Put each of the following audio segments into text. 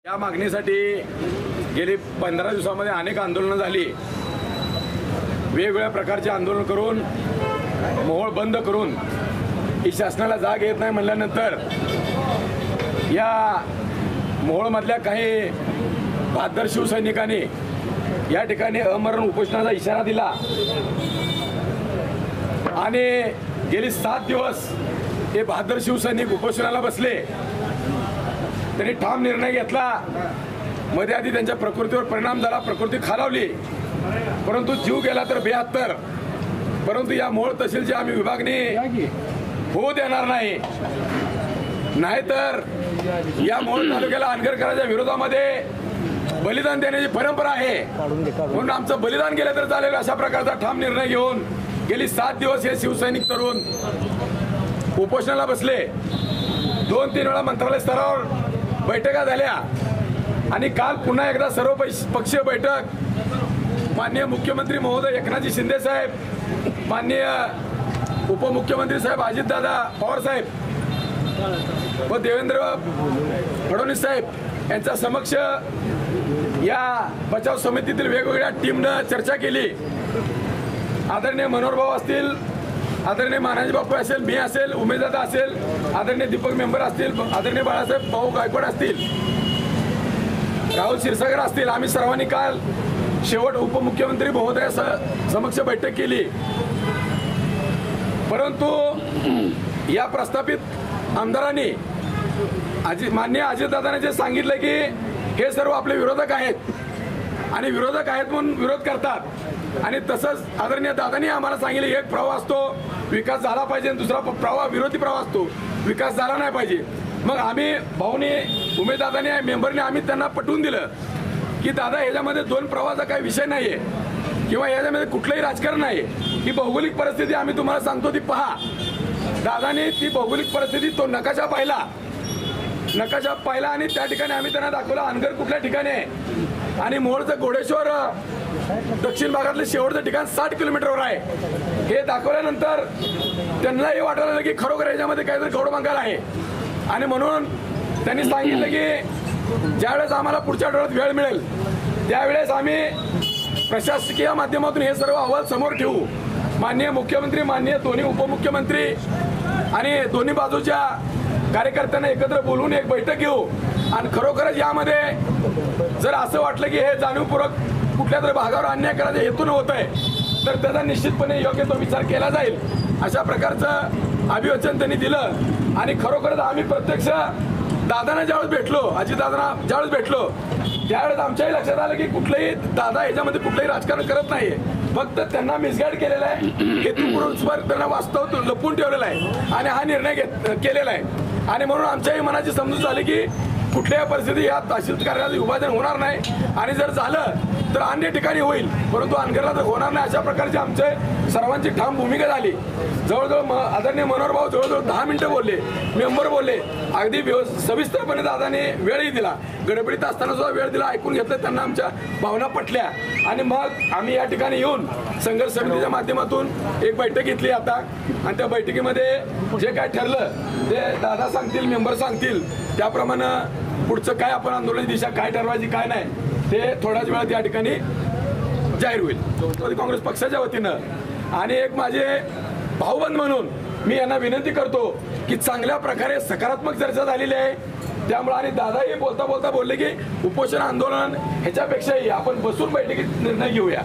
या मागणीसाठी गेली 15 दिवसांमध्ये अनेक आंदोलनं झाली। वेगवेगळ्या प्रकारचे आंदोलन करून मोहोळ बंद करून ही शासनाला जाग येत नाही म्हणल्यानंतर या मोहोळमधल्या काही बहादर शिवसैनिकांनी या ठिकाणी अमरण उपोषणाचा इशारा दिला आणि गेली 7 दिवस हे बहादर शिवसैनिक उपोषणाला बसले। त्यांनी ठाम निर्णय घेतला। मध्ये आधी त्यांच्या प्रकृतीवर परिणाम झाला, प्रकृती खालावली, परंतु जीव गेला तर 72। परंतु या मोहोळ तहसीलची आम्ही विभागणी होऊ देणार नाही, नाहीतर या मोहोळ तालुक्याला अनगरकरांच्या विरोधामध्ये बलिदान देण्याची परंपरा आहे, म्हणून आमचं बलिदान गेलं तर चालेल अशा प्रकारचा ठाम निर्णय घेऊन गेली 7 दिवस हे शिवसैनिक तरुण उपोषणाला बसले। 2-3 वेळा मंत्रालय स्तरावर बैठका झाल्या आणि काल पुन्हा एकदा सर्व पक्षीय बैठक माननीय मुख्यमंत्री महोदय एकनाथजी शिंदे साहेब, माननीय उपमुख्यमंत्री साहेब अजितदादा पवार साहेब व देवेंद्र फडणवीस साहेब यांच्या समक्ष या बचाव समितीतील वेगवेगळ्या टीमनं चर्चा केली। आदरणीय मनोहर भाऊ असतील, आदरणीय मानाजी बापू असेल, मी असेल, उमेशदादा असेल, आदरणीय दीपक मेंबर असतील, आदरणीय बाळासाहेब भाऊ गायकवाड असतील, राहुल क्षीरसागर असतील, आम्ही सर्वांनी काल शेवट उपमुख्यमंत्री महोदया समक्ष बैठक केली। परंतु या प्रस्थापित आमदारांनी माननीय अजितदादांनी जे सांगितलं की हे सर्व आपले विरोधक आहेत आणि विरोधक आहेत म्हणून विरोध करतात, आणि तसंच आदरणीय दादांनी आम्हाला सांगितलं एक प्रवाह असतो विकास झाला पाहिजे, दुसरा प्रवाह विरोधी प्रवाह असतो विकास झाला नाही पाहिजे। मग आम्ही भाऊने उमेशदादांनी मेंबरने आम्ही त्यांना पटवून दिलं की दादा याच्यामध्ये 2 प्रवाहाचा काही विषय नाहीये किंवा याच्यामध्ये कुठलंही राजकारण नाही, ही भौगोलिक परिस्थिती आम्ही तुम्हाला सांगतो ती पहा। दादाने ती भौगोलिक परिस्थिती तो नकाशा पाहिला आणि त्या ठिकाणी आम्ही त्यांना दाखवला अनगर कुठल्या ठिकाणी आहे आणि मोहोळचं घोडेश्वर दक्षिण भागातलं शेवटचं ठिकाण 60 किलोमीटरवर आहे। हे दाखवल्यानंतर त्यांनाही वाटायला लागलं की खरोखर याच्यामध्ये काहीतरी गौडबंगाल आहे, आणि म्हणून त्यांनी सांगितलं की ज्यावेळेस आम्हाला पुढच्या आठवड्यात वेळ मिळेल त्यावेळेस आम्ही प्रशासकीय माध्यमातून हे सर्व अहवाल समोर ठेवू। माननीय मुख्यमंत्री, माननीय दोन्ही उपमुख्यमंत्री आणि दोन्ही बाजूच्या कार्यकर्त्यांना एकत्र बोलवून एक बैठक घेऊ, आणि खरोखरच यामध्ये जर असं वाटलं की हे जाणीवपूर्वक कुठल्या तरी भागावर अन्याय करायच्या हेतून होत आहे तर त्याचा निश्चितपणे योग्य तो विचार केला जाईल अशा प्रकारचं अभिवचन त्यांनी दिलं। आणि खरोखरच आम्ही प्रत्यक्ष दादांना ज्यावेळेस भेटलो, अजितदादांना ज्यावेळेस भेटलो त्यावेळेस आमच्याही लक्षात आलं की कुठलंही दादा याच्यामध्ये कुठलंही राजकारण करत नाहीये, फक्त त्यांना मिसगाईड केलेला आहे, हेतुपूर्वक त्यांना वास्तव लपवून ठेवलेला आहे आणि हा निर्णय केलेला आहे। आणि म्हणून आमच्याही मनाची समजूत झाली की कुठल्याही परिस्थितीत या तहसील कार्यालयात विभाजन होणार नाही, आणि जर झालं तर अन्य ठिकाणी होईल, परंतु अनगरला तर होणार नाही अशा प्रकारची आमचे सर्वांची ठाम भूमिका झाली। जवळजवळ आदरणीय मनोहर भाऊ जवळजवळ 10 मिनिटं बोलले, मेंबर बोलले, अगदी सविस्तरपणे दादाने वेळही दिला, गडबडीत असताना सुद्धा वेळ दिला, ऐकून घेतलं, त्यांना आमच्या भावना पटल्या, आणि मग आम्ही या ठिकाणी येऊन संघर्ष समितीच्या माध्यमातून एक बैठक घेतली आता, आणि त्या बैठकीमध्ये जे काय ठरलं ते दादा सांगतील, मेंबर सांगतील, त्याप्रमाणे पुढचं काय आपण आंदोलनाची दिशा काय ठरवायची काय नाही ते थोड्याच वेळात या ठिकाणी जाहीर होईल राष्ट्रवादी काँग्रेस पक्षाच्या वतीनं। आणि एक माझे भाऊबंद म्हणून मी यांना विनंती करतो की चांगल्या प्रकारे सकारात्मक चर्चा झालेली आहे, त्यामुळे आणि दादाही बोलता बोलता बोलले की उपोषण आंदोलन ह्याच्यापेक्षाही आपण बसून बैठकीत निर्णय घेऊया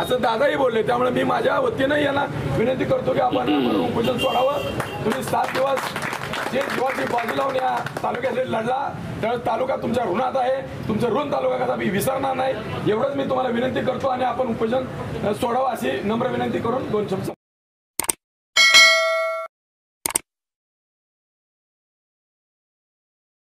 असं दादाही बोलले। त्यामुळे मी माझ्या वतीनं यांना विनंती करतो की आपण उपोषण सोडावं। तुम्ही 7 दिवस जे जीवाची बाजू लावून या तालुक्यात लढला त्यावेळेस तालुका तुमच्या ऋणात आहे, तुमचं ऋण तालुका कसा मी विसरणार नाही, एवढंच मी तुम्हाला विनंती करतो, आणि आपण उपोषण सोडावं अशी नम्र विनंती करून 2 शब्द